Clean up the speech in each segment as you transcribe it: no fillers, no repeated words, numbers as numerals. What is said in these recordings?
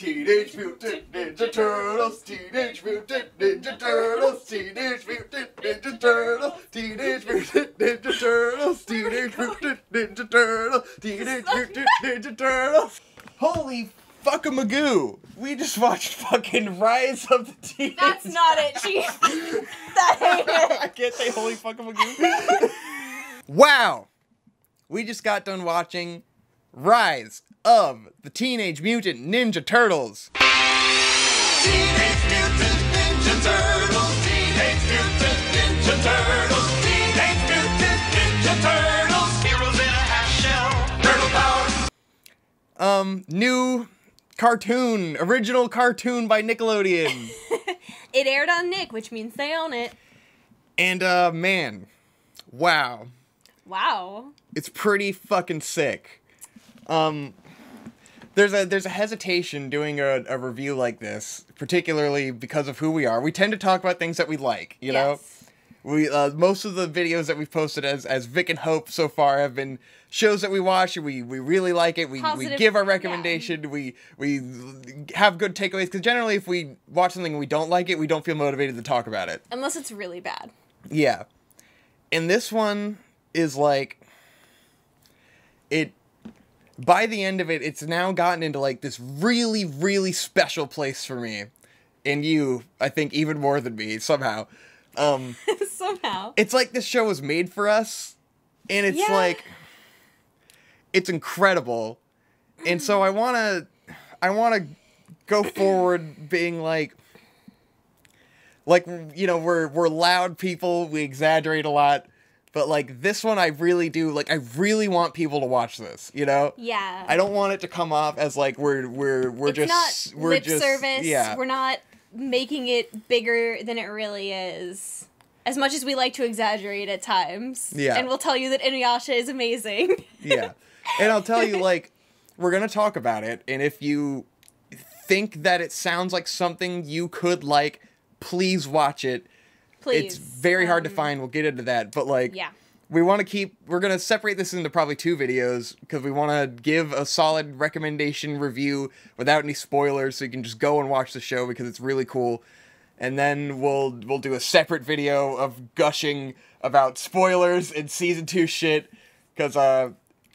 Teenage Mutant Ninja Turtles, Teenage Mutant Ninja Turtles, Teenage Mutant Ninja Turtles, Teenage Mutant Ninja Turtles, Teenage Mutant Ninja Turtles, Teenage Mutant Ninja Turtles. Holy fuck-a-magoo! We just watched fucking Rise of the Teenage... That's not it, Chief. That ain't it. I can't say holy fuck-a-magoo. Wow! We just got done watching Rise of the Teenage Mutant Ninja Turtles. Teenage Mutant Ninja Turtles, Teenage Mutant Ninja Turtles, Teenage Mutant Ninja Turtles, heroes in a half shell, turtle power. New cartoon, original cartoon by Nickelodeon. It aired on Nick, which means they own it. And, man, wow. Wow. It's pretty fucking sick. There's a hesitation doing a review like this, particularly because of who we are. We tend to talk about things that we like, you know? We most of the videos that we've posted as Vic and Hope so far have been shows that we watch and we really like it. We give our recommendation. Yeah. We have good takeaways, because generally if we watch something and we don't like it, we don't feel motivated to talk about it. Unless it's really bad. Yeah. And this one is like, by the end of it, it's now gotten into like this really, really special place for me. And you, I think, even more than me, somehow. Somehow. It's like this show was made for us, and it's like, it's incredible. And so I wanna go forward being like, you know, we're loud people, we exaggerate a lot. But, like, this one I really do, like, I really want people to watch this, you know? Yeah. I don't want it to come off as, like, we're it's not lip service. Yeah. We're not making it bigger than it really is. As much as we like to exaggerate at times. Yeah. And we'll tell you that Inuyasha is amazing. Yeah. And I'll tell you, like, we're gonna talk about it, and if you think that it sounds like something you could like, please watch it. Please. It's very hard to find. We'll get into that. But, like, we're going to separate this into probably 2 videos, because we want to give a solid recommendation review without any spoilers, so you can just go and watch the show, because it's really cool. And then we'll do a separate video of gushing about spoilers and season 2 shit, because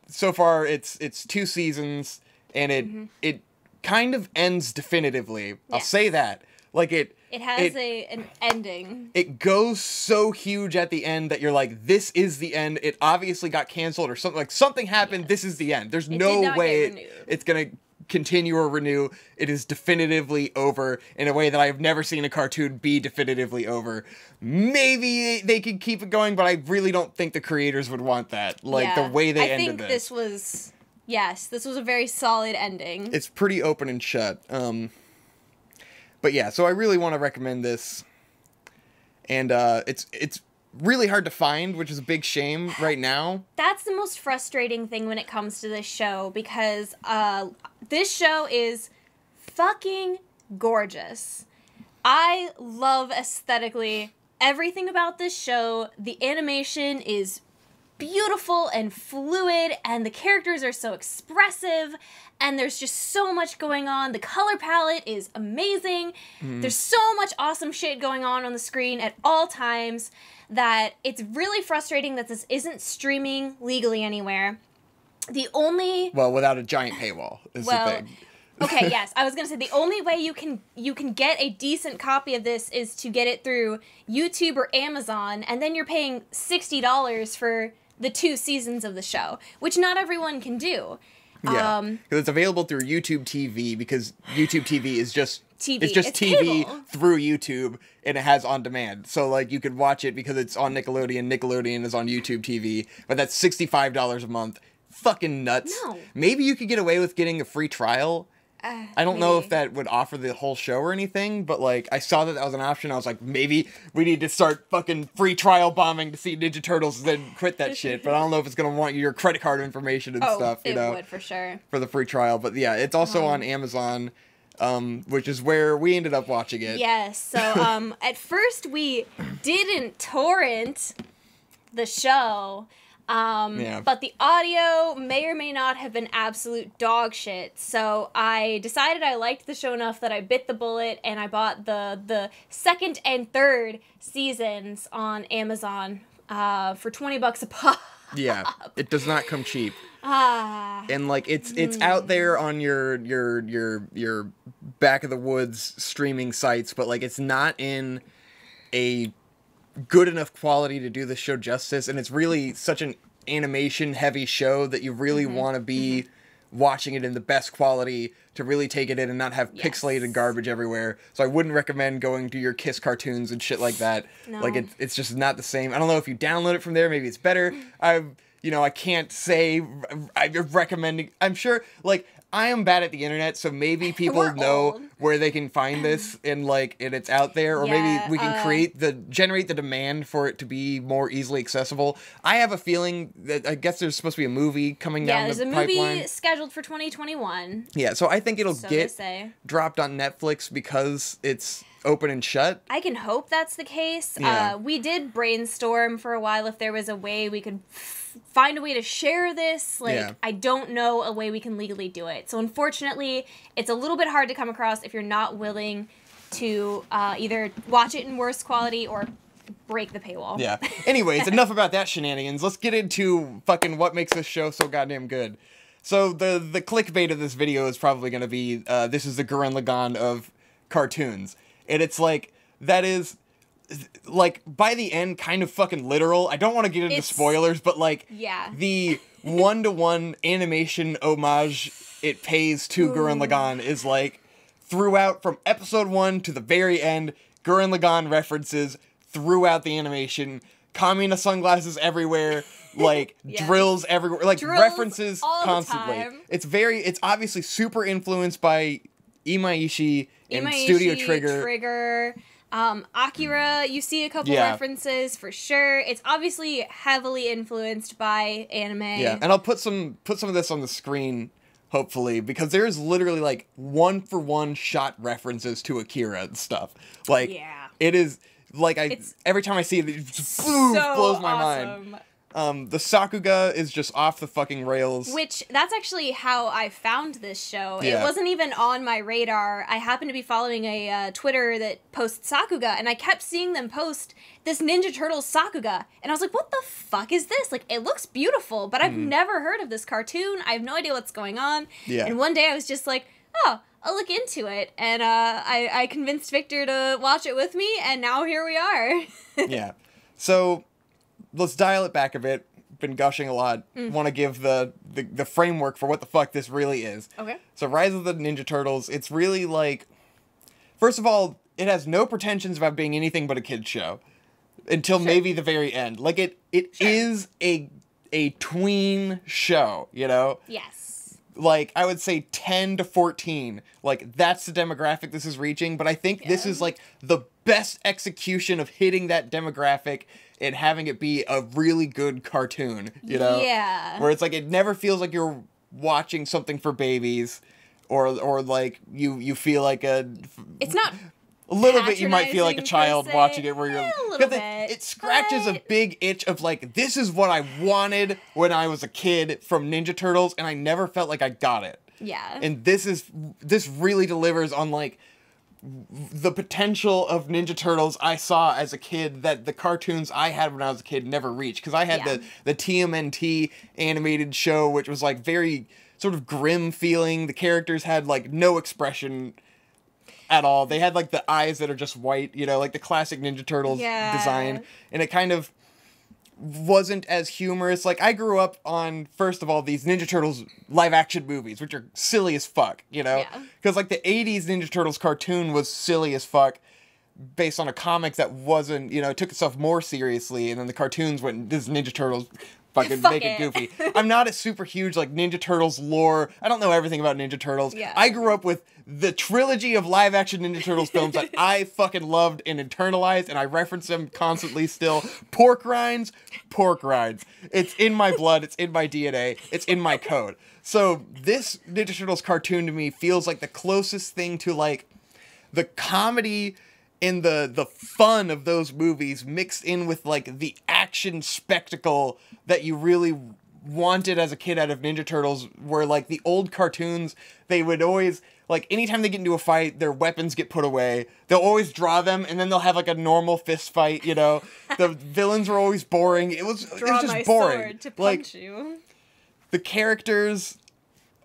so far it's 2 seasons, and it kind of ends definitively. Yes. I'll say that. Like, it has an ending. It goes so huge at the end that you're like, this is the end. It obviously got canceled or something. Like, something happened. Yes. This is the end. There's no way it's going to continue or renew. It is definitively over in a way that I've never seen a cartoon be definitively over. Maybe they could keep it going, but I really don't think the creators would want that. Like, the way they ended this. This was a very solid ending. It's pretty open and shut. But yeah, so I really want to recommend this, and it's really hard to find, which is a big shame right now. That's the most frustrating thing when it comes to this show, because this show is fucking gorgeous. I love aesthetically everything about this show. The animation is beautiful and fluid, and the characters are so expressive, and there's just so much going on. The color palette is amazing. There's so much awesome shit going on the screen at all times that it's really frustrating that this isn't streaming legally anywhere. Well, without a giant paywall is the thing. Okay, yes. I was going to say the only way you can get a decent copy of this is to get it through YouTube or Amazon, and then you're paying $60 for the 2 seasons of the show, which not everyone can do. Yeah, because it's available through YouTube TV, because YouTube TV is just TV. It's just TV cable. Through YouTube, and it has on demand. So, like, you could watch it because it's on Nickelodeon. Nickelodeon is on YouTube TV, but that's $65 a month. Fucking nuts. No. Maybe you could get away with getting a free trial. I don't know if that would offer the whole show or anything, but, like, I saw that was an option. I was like, maybe we need to start fucking free trial bombing to see Ninja Turtles and then quit that shit. But I don't know if it's going to want your credit card information and stuff, you know. It would, for sure. For the free trial. But, yeah, it's also on Amazon, which is where we ended up watching it. Yes, so, at first we didn't torrent the show. But the audio may or may not have been absolute dog shit. So I decided I liked the show enough that I bit the bullet and I bought the second and third seasons on Amazon for $20 a pop. Yeah, it does not come cheap. And like it's out there on your back of the woods streaming sites, but like it's not in a good enough quality to do the show justice, and it's really such an animation heavy show that you really want to be watching it in the best quality to really take it in and not have pixelated garbage everywhere. So I wouldn't recommend going to your Kiss cartoons and shit like that. No. Like it's just not the same. I don't know if you download it from there, maybe it's better. I can't say I'm recommending. I'm sure, like, I am bad at the internet, so maybe people know where they can find this and it's out there, or maybe we can generate the demand for it to be more easily accessible. I have a feeling that I guess there's supposed to be a movie coming down the pipeline. Yeah, there's a movie scheduled for 2021. Yeah, so I think it'll get dropped on Netflix because it's open and shut. I can hope that's the case. Yeah. We did brainstorm for a while if there was a way we could find a way to share this. I don't know a way we can legally do it. So unfortunately, it's a little bit hard to come across if you're not willing to either watch it in worse quality or break the paywall. Yeah. Anyways, enough about that shenanigans. Let's get into fucking what makes this show so goddamn good. So the clickbait of this video is probably going to be, this is the Gurren Lagann of cartoons. And it's like, that is, like, by the end, kind of fucking literal. I don't want to get into spoilers, but, like, the one-to-one animation homage it pays to Gurren Lagann is, like, throughout, from episode 1 to the very end, Gurren Lagann references throughout the animation. Kamina sunglasses everywhere, like, drills everywhere, like, references constantly. It's obviously super influenced by Imaishi and Studio Trigger. Akira, you see a couple references for sure. It's obviously heavily influenced by anime. Yeah, and I'll put some of this on the screen, hopefully, because there's literally like one-for-one shot references to Akira and stuff. Like, it is like every time I see it, it just blows my mind. The Sakuga is just off the fucking rails. Which, that's actually how I found this show. Yeah. It wasn't even on my radar. I happened to be following a Twitter that posts Sakuga, and I kept seeing them post this Ninja Turtles Sakuga. And I was like, what the fuck is this? Like, it looks beautiful, but I've never heard of this cartoon. I have no idea what's going on. Yeah. And one day I was just like, oh, I'll look into it. And I convinced Victor to watch it with me, and now here we are. Yeah. So let's dial it back a bit. Been gushing a lot. Want to give the framework for what the fuck this really is. Okay. So Rise of the Ninja Turtles, it's really like, first of all, it has no pretensions about being anything but a kid's show. Until maybe the very end. Like, it is a tween show, you know? Yes. Like, I would say 10 to 14. Like, that's the demographic this is reaching. But I think this is, like, the best execution of hitting that demographic and having it be a really good cartoon, you know? Yeah. Where it's like, it never feels like you're watching something for babies, or like, you feel like it's not a little bit, you might feel like a child watching it, where you're, because it scratches a big itch of like, this is what I wanted when I was a kid from Ninja Turtles, and I never felt like I got it. Yeah. And this really delivers on like the potential of Ninja Turtles I saw as a kid that the cartoons I had when I was a kid never reached. Because I had the TMNT animated show, which was like very sort of grim feeling. The characters had like no expression at all. They had like the eyes that are just white, you know, like the classic Ninja Turtles design. And it kind of wasn't as humorous. Like, I grew up on, first of all, these Ninja Turtles live action movies, which are silly as fuck, you know? Because like the 80s Ninja Turtles cartoon was silly as fuck, based on a comic that wasn't, you know, took itself more seriously, and then the cartoons went, this is Ninja Turtles, fucking make it goofy. I'm not a super huge, like, Ninja Turtles lore. I don't know everything about Ninja Turtles. Yeah. I grew up with the trilogy of live-action Ninja Turtles films that I fucking loved and internalized, and I reference them constantly still. Pork rinds. It's in my blood. It's in my DNA. It's in my code. So this Ninja Turtles cartoon to me feels like the closest thing to, like, the comedy and the fun of those movies mixed in with, like, the action action spectacle that you really wanted as a kid out of Ninja Turtles, where like the old cartoons, they would always, like, anytime they get into a fight, their weapons get put away. They'll always draw them, and then they'll have like a normal fist fight, you know? The villains were always boring. It was just boring. Sword to punch you. The characters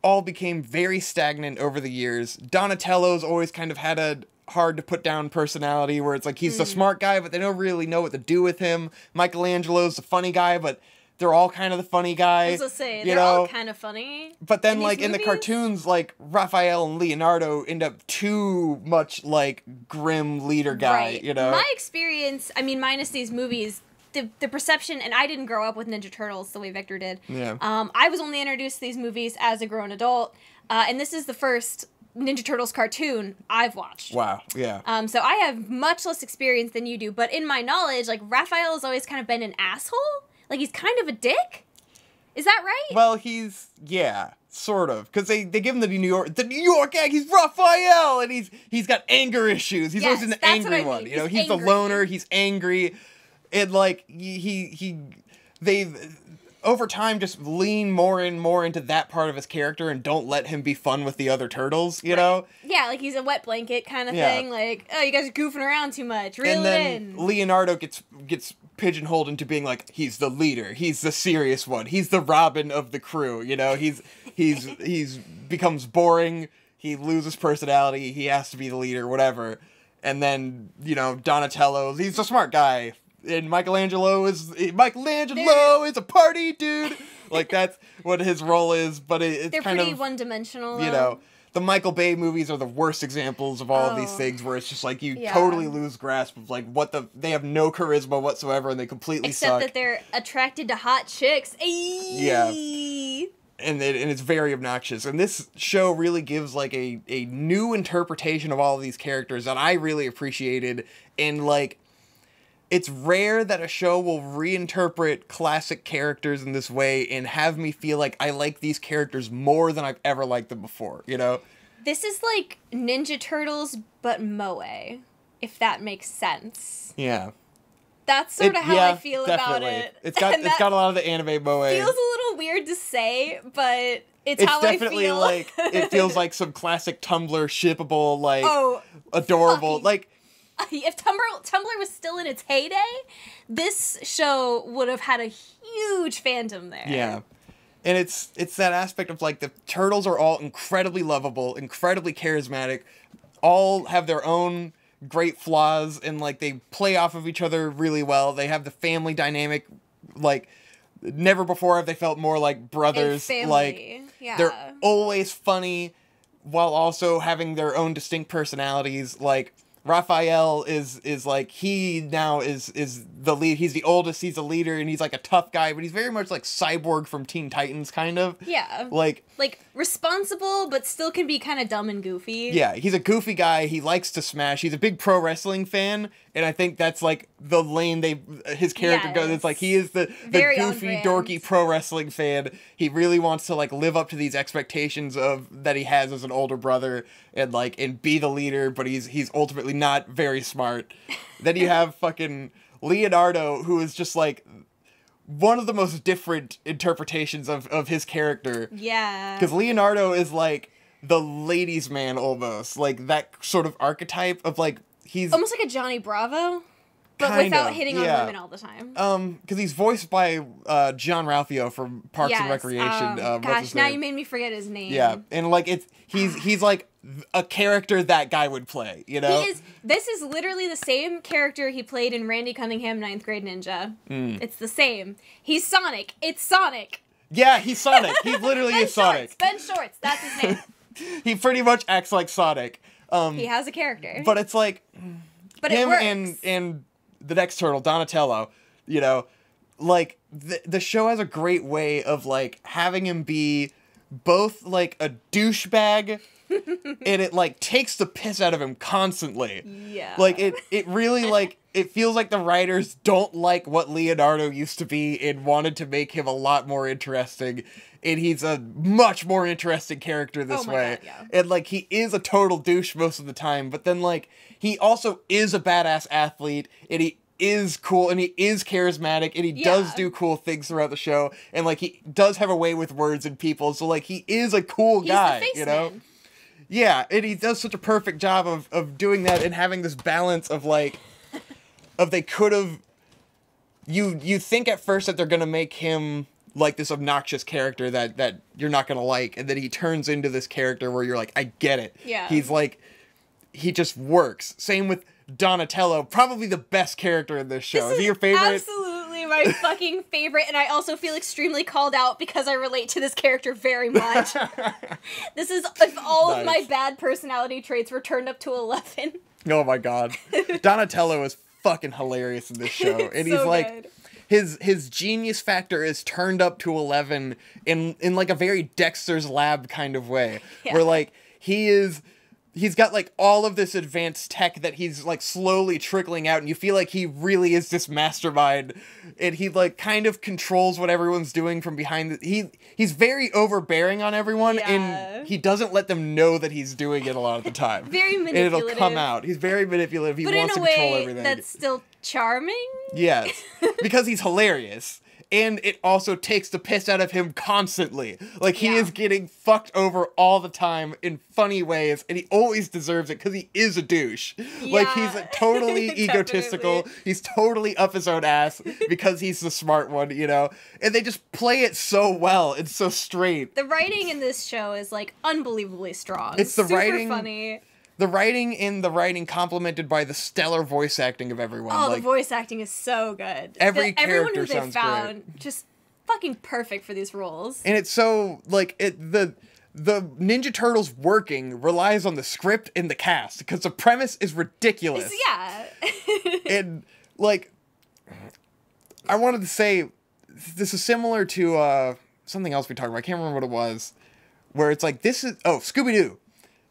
all became very stagnant over the years. Donatello's always kind of had a hard to put down personality, where it's like he's the smart guy, but they don't really know what to do with him. Michelangelo's the funny guy, but they're all kind of the funny guy. I was gonna say, they're all kind of funny. But then, like, in the cartoons, like, Raphael and Leonardo end up too much, like, grim leader guy, you know? My experience, I mean, minus these movies, the perception, and I didn't grow up with Ninja Turtles the way Victor did. Yeah. I was only introduced to these movies as a grown adult, and this is the first Ninja Turtles cartoon I've watched. Wow, yeah. So I have much less experience than you do, but in my knowledge, like, Raphael has always kind of been an asshole. Like, he's kind of a dick? Is that right? Well, he's, yeah, sort of. Because they give him the New York gang, he's Raphael, and he's got anger issues. He's always an angry one. You know, he's the loner, he's angry, and, like, they over time just lean more and more into that part of his character and don't let him be fun with the other turtles, you know? Yeah, like he's a wet blanket kind of thing. Like, oh, you guys are goofing around too much. Reel it in. Leonardo gets pigeonholed into being like, he's the leader, he's the serious one, he's the Robin of the crew, you know? He's becomes boring, he loses personality, he has to be the leader, whatever. And then, you know, Donatello, he's a smart guy. And Michelangelo is a party dude. Like, that's what his role is, but it's they're kind pretty of one-dimensional. You know, the Michael Bay movies are the worst examples of all of these things, where it's just like you totally lose grasp of like they have no charisma whatsoever, and they completely suck. Except that they're attracted to hot chicks. Ayy. Yeah. And it's very obnoxious. And this show really gives like a new interpretation of all of these characters that I really appreciated. And like, it's rare that a show will reinterpret classic characters in this way and have me feel like I like these characters more than I've ever liked them before, you know? This is like Ninja Turtles, but moe, if that makes sense. Yeah. That's sort of how I feel about it. It's got a lot of the anime moe. Feels a little weird to say, but it's how I feel. It's definitely like, it feels like some classic Tumblr shippable, like, adorable, like... If Tumblr was still in its heyday, this show would have had a huge fandom there. Yeah. And it's that aspect of, like, the turtles are all incredibly lovable, incredibly charismatic, all have their own great flaws, and, like, they play off of each other really well. They have the family dynamic, like, never before have they felt more like brothers. Like, they're always funny while also having their own distinct personalities. Like, Raphael is like, he now is the lead. He's the oldest, he's the leader, and he's like a tough guy, but he's very much like Cyborg from Teen Titans, kind of. Yeah. Like responsible, but still can be kind of dumb and goofy. Yeah, he's a goofy guy. He likes to smash. He's a big pro wrestling fan, and I think that's like the lane his character goes. It's like he is the goofy, dorky pro wrestling fan. He really wants to like live up to these expectations that he has as an older brother, and be the leader, but he's ultimately not very smart. Then you have fucking Leonardo, who is just like one of the most different interpretations of his character. Yeah. Because Leonardo is like the ladies' man almost. Like that sort of archetype of like, he's almost like a Johnny Bravo, but without hitting on women all the time. Because he's voiced by John Ralphio from Parks and Recreation. Gosh, now you made me forget his name. Yeah, and like he's like a character that guy would play, you know? This is literally the same character he played in Randy Cunningham, 9th Grade Ninja. It's the same. He's Sonic. It's Sonic. Yeah, he's Sonic. He literally is Sonic. Ben Shorts, that's his name. He pretty much acts like Sonic. He has a character. But it's like, but him it works. and the next turtle, Donatello, you know, like, the show has a great way of, like, having him be both, like, a douchebag, and it, like, takes the piss out of him constantly. Yeah. Like, it really, like, it feels like the writers don't like what Leonardo used to be and wanted to make him a lot more interesting, and he's a much more interesting character this way. God, yeah. And, like, he is a total douche most of the time, but then, like, he also is a badass athlete, and he is cool and he is charismatic and he does do cool things throughout the show and like he does have a way with words and people, so like he is a cool guy, the face you know? man. Yeah, and he does such a perfect job of doing that and having this balance of like they could have you think at first that they're gonna make him like this obnoxious character that you're not gonna like, and then he turns into this character where you're like, I get it. Yeah. He's like, he just works. Same with Donatello, probably the best character in this show. Is he your favorite? Absolutely my fucking favorite, and I also feel extremely called out because I relate to this character very much. This is if all of my bad personality traits were turned up to 11. Oh my god. Donatello is fucking hilarious in this show. And he's so like good. His genius factor is turned up to 11 in like a very Dexter's Lab kind of way. Yeah. Where like he's got like all of this advanced tech that he's like slowly trickling out, and you feel like he really is this mastermind, and he like kind of controls what everyone's doing from behind he's very overbearing on everyone, and he doesn't let them know that he's doing it a lot of the time. Very manipulative. And it'll come out. He's very manipulative. He wants to control everything. That's still charming. Yes. Because he's hilarious. And it also takes the piss out of him constantly. Like, he is getting fucked over all the time in funny ways, and he always deserves it because he is a douche. Yeah. Like, he's totally egotistical. He's totally up his own ass because he's the smart one, you know? And they just play it so well. It's so straight. The writing in this show is, like, unbelievably strong. It's the super writing... funny. The writing complemented by the stellar voice acting of everyone. Oh, like, the voice acting is so good. Everyone who they sounds found great. Just fucking perfect for these roles. And it's so like the Ninja Turtles working relies on the script and the cast because the premise is ridiculous. Yeah. And like, I wanted to say this is similar to something else we talked about. I can't remember what it was. Where it's like Scooby-Doo.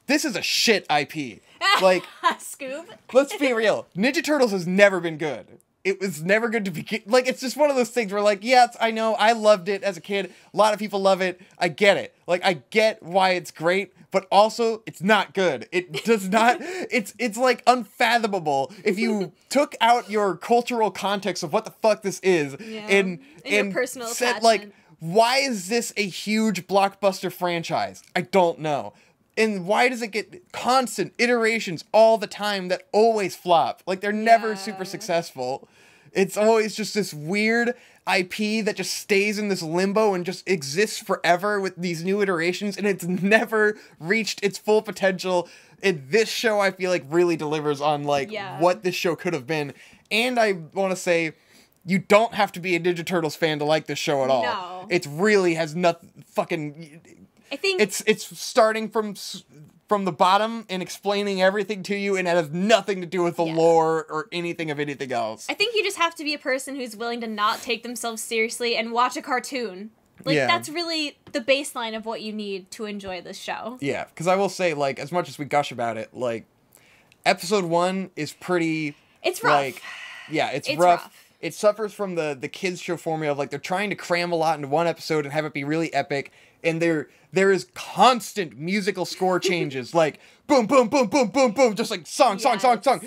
This is a shit IP. Like, Scoob. Let's be real. Ninja Turtles has never been good. It was never good to begin. Like, it's just one of those things where, like, yes, I know, I loved it as a kid. A lot of people love it. I get it. Like, I get why it's great, but also, it's not good. It does not, it's like unfathomable if you took out your cultural context of what the fuck this is and your personal said, attachment. like, why is this a huge blockbuster franchise? I don't know. And why does it get constant iterations all the time that always flop? Like, they're never super successful. It's always just this weird IP that just stays in this limbo and just exists forever with these new iterations, and it's never reached its full potential. And this show, I feel like, really delivers on, like, what this show could have been. And I want to say, you don't have to be a Ninja Turtles fan to like this show at all. No. It really has nothing fucking... I think it's starting from the bottom and explaining everything to you, and it has nothing to do with the lore or anything of anything else. I think you just have to be a person who's willing to not take themselves seriously and watch a cartoon. Like, that's really the baseline of what you need to enjoy this show. Yeah, because I will say, like, as much as we gush about it, like, episode 1 is pretty... It's rough. Like, yeah, it's rough. It suffers from the kids show formula of, like, they're trying to cram a lot into one episode and have it be really epic, and there is constant musical score changes, like boom, boom, boom, boom, boom, boom, just like song,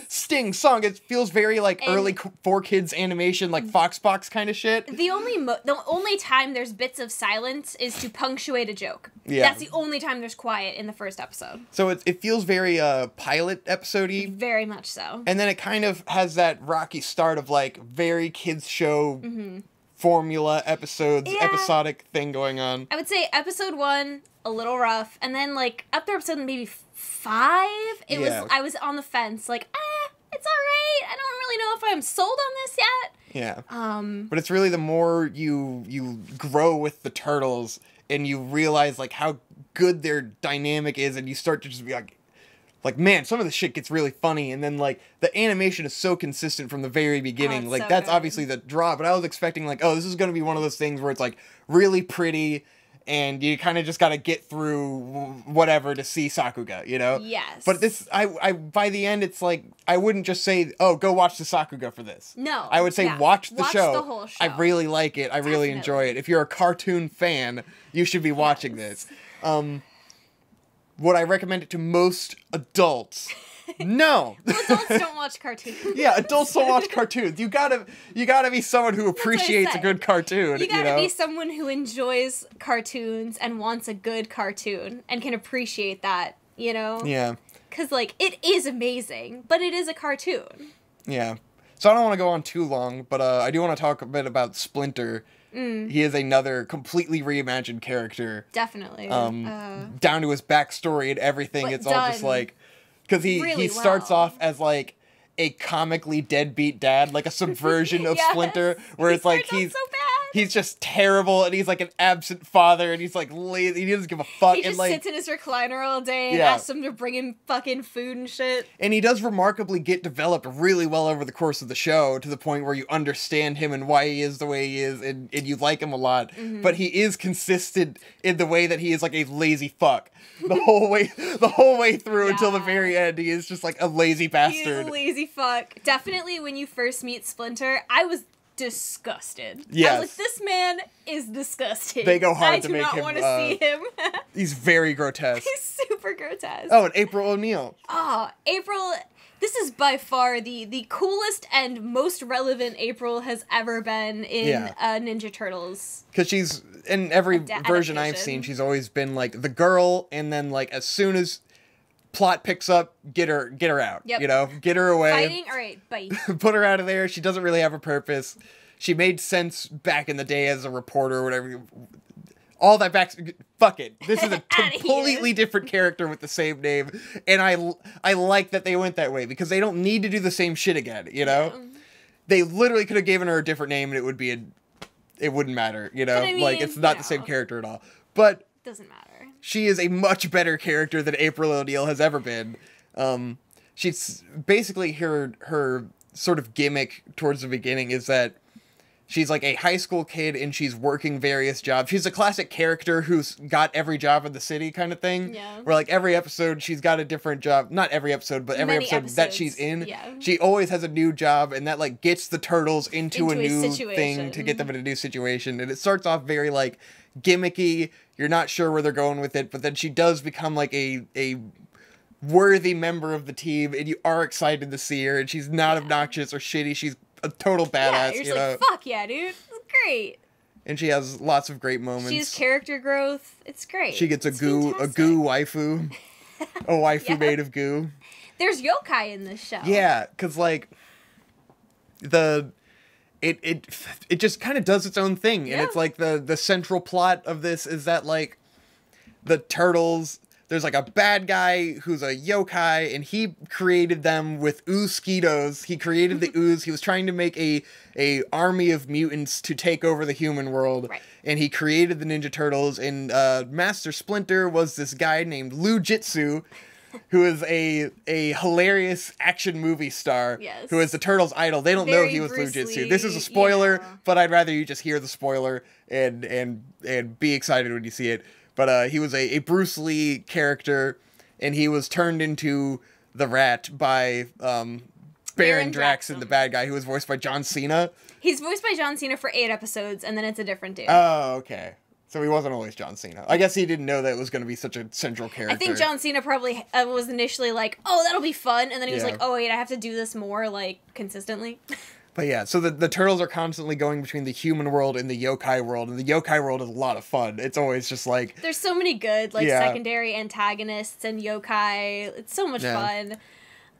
sting, song. It feels very like early 4Kids animation, like Foxbox kind of shit. The only time there's bits of silence is to punctuate a joke. Yeah. That's the only time there's quiet in the first episode. So it feels very pilot episode-y. Very much so. And then it kind of has that rocky start of like very kids show formula episodic thing going on. I would say episode 1 a little rough, and then like up to episode maybe 5 I was on the fence, like it's alright, I don't really know if I'm sold on this yet. Yeah. But it's really the more you grow with the turtles and you realize like how good their dynamic is, and you start to just be like, man, some of the shit gets really funny, and then, like, the animation is so consistent from the very beginning. Like, that's obviously the draw, but I was expecting, like, oh, this is gonna be one of those things where it's, like, really pretty, and you kind of just gotta get through whatever to see Sakuga, you know? Yes. But this, I by the end, it's like, I wouldn't just say, oh, go watch the Sakuga for this. No. I would say, watch the show. The whole show. I really like it. I really enjoy it. If you're a cartoon fan, you should be watching this. Would I recommend it to most adults? No. Adults don't watch cartoons. Yeah, adults don't watch cartoons. You gotta be someone who appreciates a good cartoon. You gotta know? be someone who enjoys cartoons and wants a good cartoon and can appreciate that, you know? Yeah. Because, like, it is amazing, but it is a cartoon. Yeah. So I don't want to go on too long, but I do want to talk a bit about Splinter. He is another completely reimagined character. Definitely. Down to his backstory and everything. But It's all just like... Because he starts off as, like, a comically deadbeat dad, like a subversion of Splinter, where it's like he's just terrible, and he's like an absent father, and he's like lazy, he doesn't give a fuck. He and just like, sits in his recliner all day and asks him to bring him fucking food and shit. And he does remarkably get developed really well over the course of the show, to the point where you understand him and why he is the way he is, and you like him a lot. But he is consistent in the way that he is like a lazy fuck. The whole way through until the very end, he is just like a lazy bastard. He's a lazy fuck. Definitely when you first meet Splinter, I was disgusted. Yes. I was like, this man is disgusting. They go hard to make him... I do not want to see him. He's very grotesque. He's super grotesque. Oh, and April O'Neil. April... This is by far the coolest and most relevant April has ever been in Ninja Turtles. Because she's, in every version I've seen, she's always been, like, the girl, and then, like, as soon as plot picks up, get her out. Yep. You know? Get her away. Fighting? Alright, bye. Put her out of there. She doesn't really have a purpose. She made sense back in the day as a reporter or whatever. All that back... Fuck it. This is a completely different character with the same name. And I like that they went that way, because they don't need to do the same shit again, you know? Yeah. They literally could have given her a different name and it would be it wouldn't matter, you know? I mean, like, it's not the same character at all. But... Doesn't matter. She is a much better character than April O'Neil has ever been. She's... Basically, her sort of gimmick towards the beginning is that she's like a high school kid and she's working various jobs. She's a classic character who's got every job in the city kind of thing. Yeah. Where like every episode she's got a different job. Not every episode, but every episode that she's in. Yeah. She always has a new job, and that like gets the turtles into a new thing to get them in a new situation. And it starts off very like gimmicky. You're not sure where they're going with it, but then she does become like a worthy member of the team, and you are excited to see her, and she's not obnoxious or shitty. She's a total badass, you're like, fuck yeah, dude. It's great. And she has lots of great moments. She has character growth. It's great. She gets a goo waifu. A waifu made of goo. There's yokai in this show. Yeah, because, like, it just kind of does its own thing. Yeah. And it's, like, the central plot of this is that, like, the turtles... There's, like, a bad guy who's a yokai, and he created them with ooze-skeetos. He created the ooze. He was trying to make a army of mutants to take over the human world. Right. And he created the Ninja Turtles, and Master Splinter was this guy named Lou Jitsu, who is a hilarious action movie star, who is the Turtles' idol. They don't know he was Lou Jitsu. This is a spoiler, but I'd rather you just hear the spoiler and be excited when you see it. But he was a Bruce Lee character, and he was turned into the Rat by Baron Draxon, the bad guy, who was voiced by John Cena. He's voiced by John Cena for 8 episodes, and then it's a different dude. Oh, okay. So he wasn't always John Cena. I guess he didn't know that it was going to be such a central character. I think John Cena probably was initially like, oh, that'll be fun, and then he was like, oh, wait, I have to do this more, like, consistently. But yeah, so the turtles are constantly going between the human world and the yokai world, and the yokai world is a lot of fun. It's always just like... There's so many good, like, secondary antagonists and yokai. It's so much fun.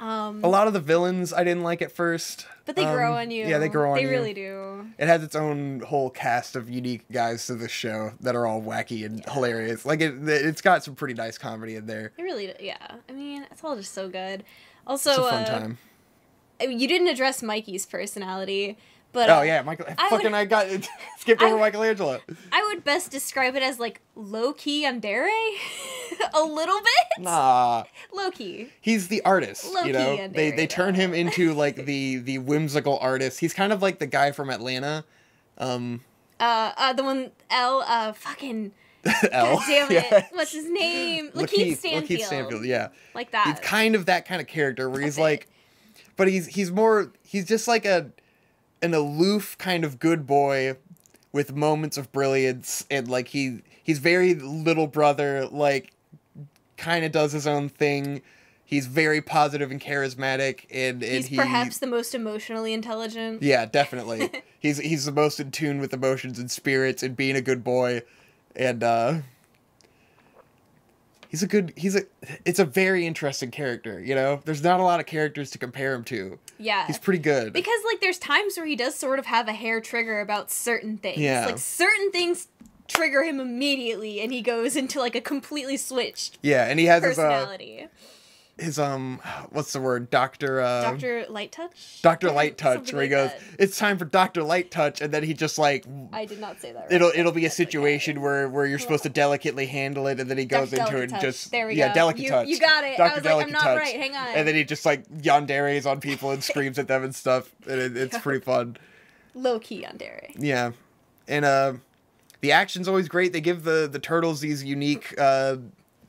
A lot of the villains I didn't like at first. But they grow on you. Yeah, they grow on you. They really do. It has its own whole cast of unique guys to this show that are all wacky and hilarious. Like, it's got some pretty nice comedy in there. It really, I mean, it's all just so good. Also, it's a fun time. You didn't address Mikey's personality, but... I got skipped over Michelangelo. I would best describe it as, like, low-key yandere? A little bit? Nah. Low-key. He's the artist, low-key you know? yandere, they turn him into, like, the whimsical artist. He's kind of like the guy from Atlanta. The one, fucking... L. God damn it. What's his name? Lakeith Stanfield. Lakeith Stanfield, yeah. Like that. He's kind of that kind of character where he's like... But he's just like an aloof kind of good boy with moments of brilliance, and like he's very little brother, like kind of does his own thing. He's very positive and charismatic, and he's perhaps the most emotionally intelligent. Yeah, definitely. he's the most in tune with emotions and spirits and being a good boy, and it's a very interesting character, you know? There's not a lot of characters to compare him to. Yeah. He's pretty good. Because, like, there's times where he does sort of have a hair trigger about certain things. Yeah. Like, certain things trigger him immediately, and he goes into, like, a completely switched and he has personality. His what's the word? Dr. Light Touch? Dr. Light Touch, Something where he like goes, that. "It's time for Dr. Light Touch," and then he just, like... I did not say that right. It'll be a situation where you're supposed to delicately handle it, and then he goes into it and just... There we go. Delicate touch. You got it. Dr. I was like, I'm Delicate not touch. right. Hang on. And then he just, like, yanderes on people and screams at them and stuff, and it's pretty fun. Low-key yandere. Yeah. And, the action's always great. They give the turtles these unique,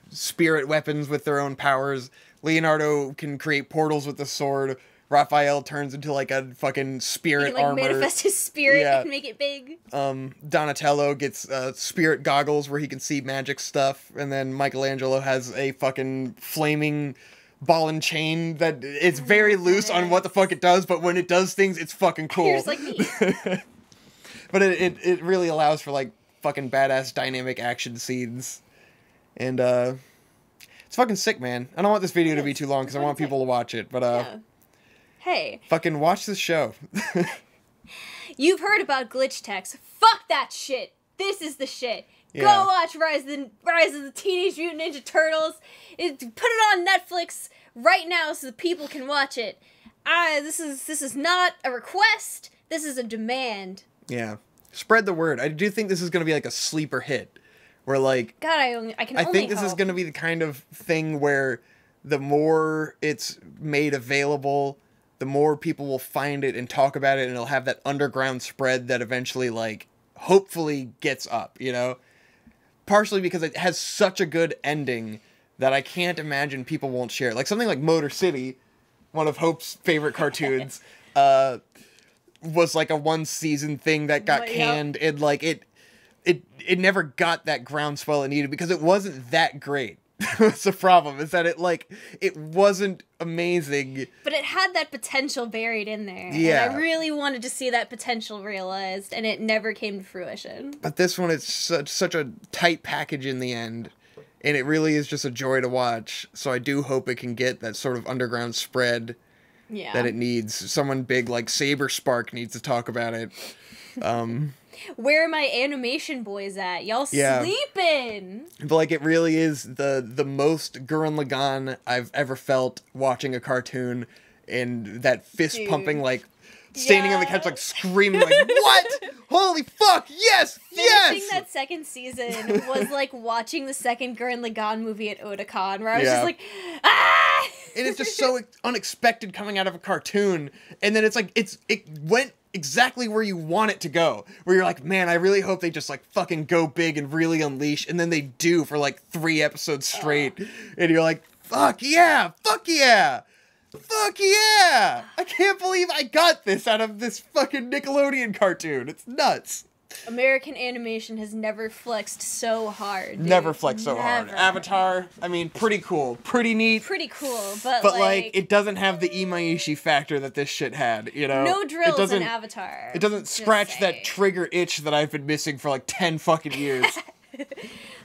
spirit weapons with their own powers. Leonardo can create portals with the sword. Raphael turns into, like, a fucking spirit he can, like, armor. manifest his spirit and make it big. Donatello gets spirit goggles where he can see magic stuff, and then Michelangelo has a fucking flaming ball and chain that it's very loose on what the fuck it does, but when it does things, it's fucking cool. Here's like me. But it really allows for, like, fucking badass dynamic action scenes. And it's fucking sick, man. I don't want this video to be too long because I want people to watch it, but Yeah. Hey. fucking watch this show. You've heard about glitch text. Fuck that shit. This is the shit. Yeah. Go watch Rise of the Teenage Mutant Ninja Turtles. Put it on Netflix right now so the people can watch it. This is not a request. This is a demand. Yeah. Spread the word. I do think this is going to be like a sleeper hit. Where, like... God, I can only think this is hope. going to be the kind of thing where the more it's made available, the more people will find it and talk about it, and it'll have that underground spread that eventually, like, hopefully gets up, you know? Partially because it has such a good ending that I can't imagine people won't share it. Like, something like Motor City, one of Hope's favorite cartoons, was, like, a one-season thing that got canned, and, like, it never got that groundswell it needed because it wasn't that great. That's the problem, is that it wasn't amazing. But it had that potential buried in there. Yeah. And I really wanted to see that potential realized, and it never came to fruition. But this one is such a tight package in the end, and it really is just a joy to watch. So I do hope it can get that sort of underground spread that it needs. Someone big like Saber Spark needs to talk about it. Where are my animation boys at? Y'all sleeping? But, like, it really is the most Gurren Lagann I've ever felt watching a cartoon, and that fist pumping, like, standing on the couch, like, screaming, like, what? Holy fuck, yes, Finishing that second season was like watching the second Gurren Lagann movie at Otakon, where I was just like, ah! And it's just so unexpected coming out of a cartoon, and then it's like, it went exactly where you want it to go. Where you're like, man, I really hope they just, like, fucking go big and really unleash, and then they do for, like, 3 episodes straight. And you're like, fuck yeah! Fuck yeah! Fuck yeah! I can't believe I got this out of this fucking Nickelodeon cartoon. It's nuts. American animation has never flexed so hard. Dude. Never flexed so hard. Avatar, I mean, pretty cool. Pretty neat. Pretty cool, but like, it doesn't have the Imaishi factor that this shit had, you know? No drills in Avatar. It doesn't scratch that trigger itch that I've been missing for like 10 fucking years.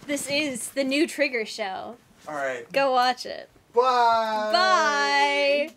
This is the new Trigger show. Alright. Go watch it. Bye! Bye!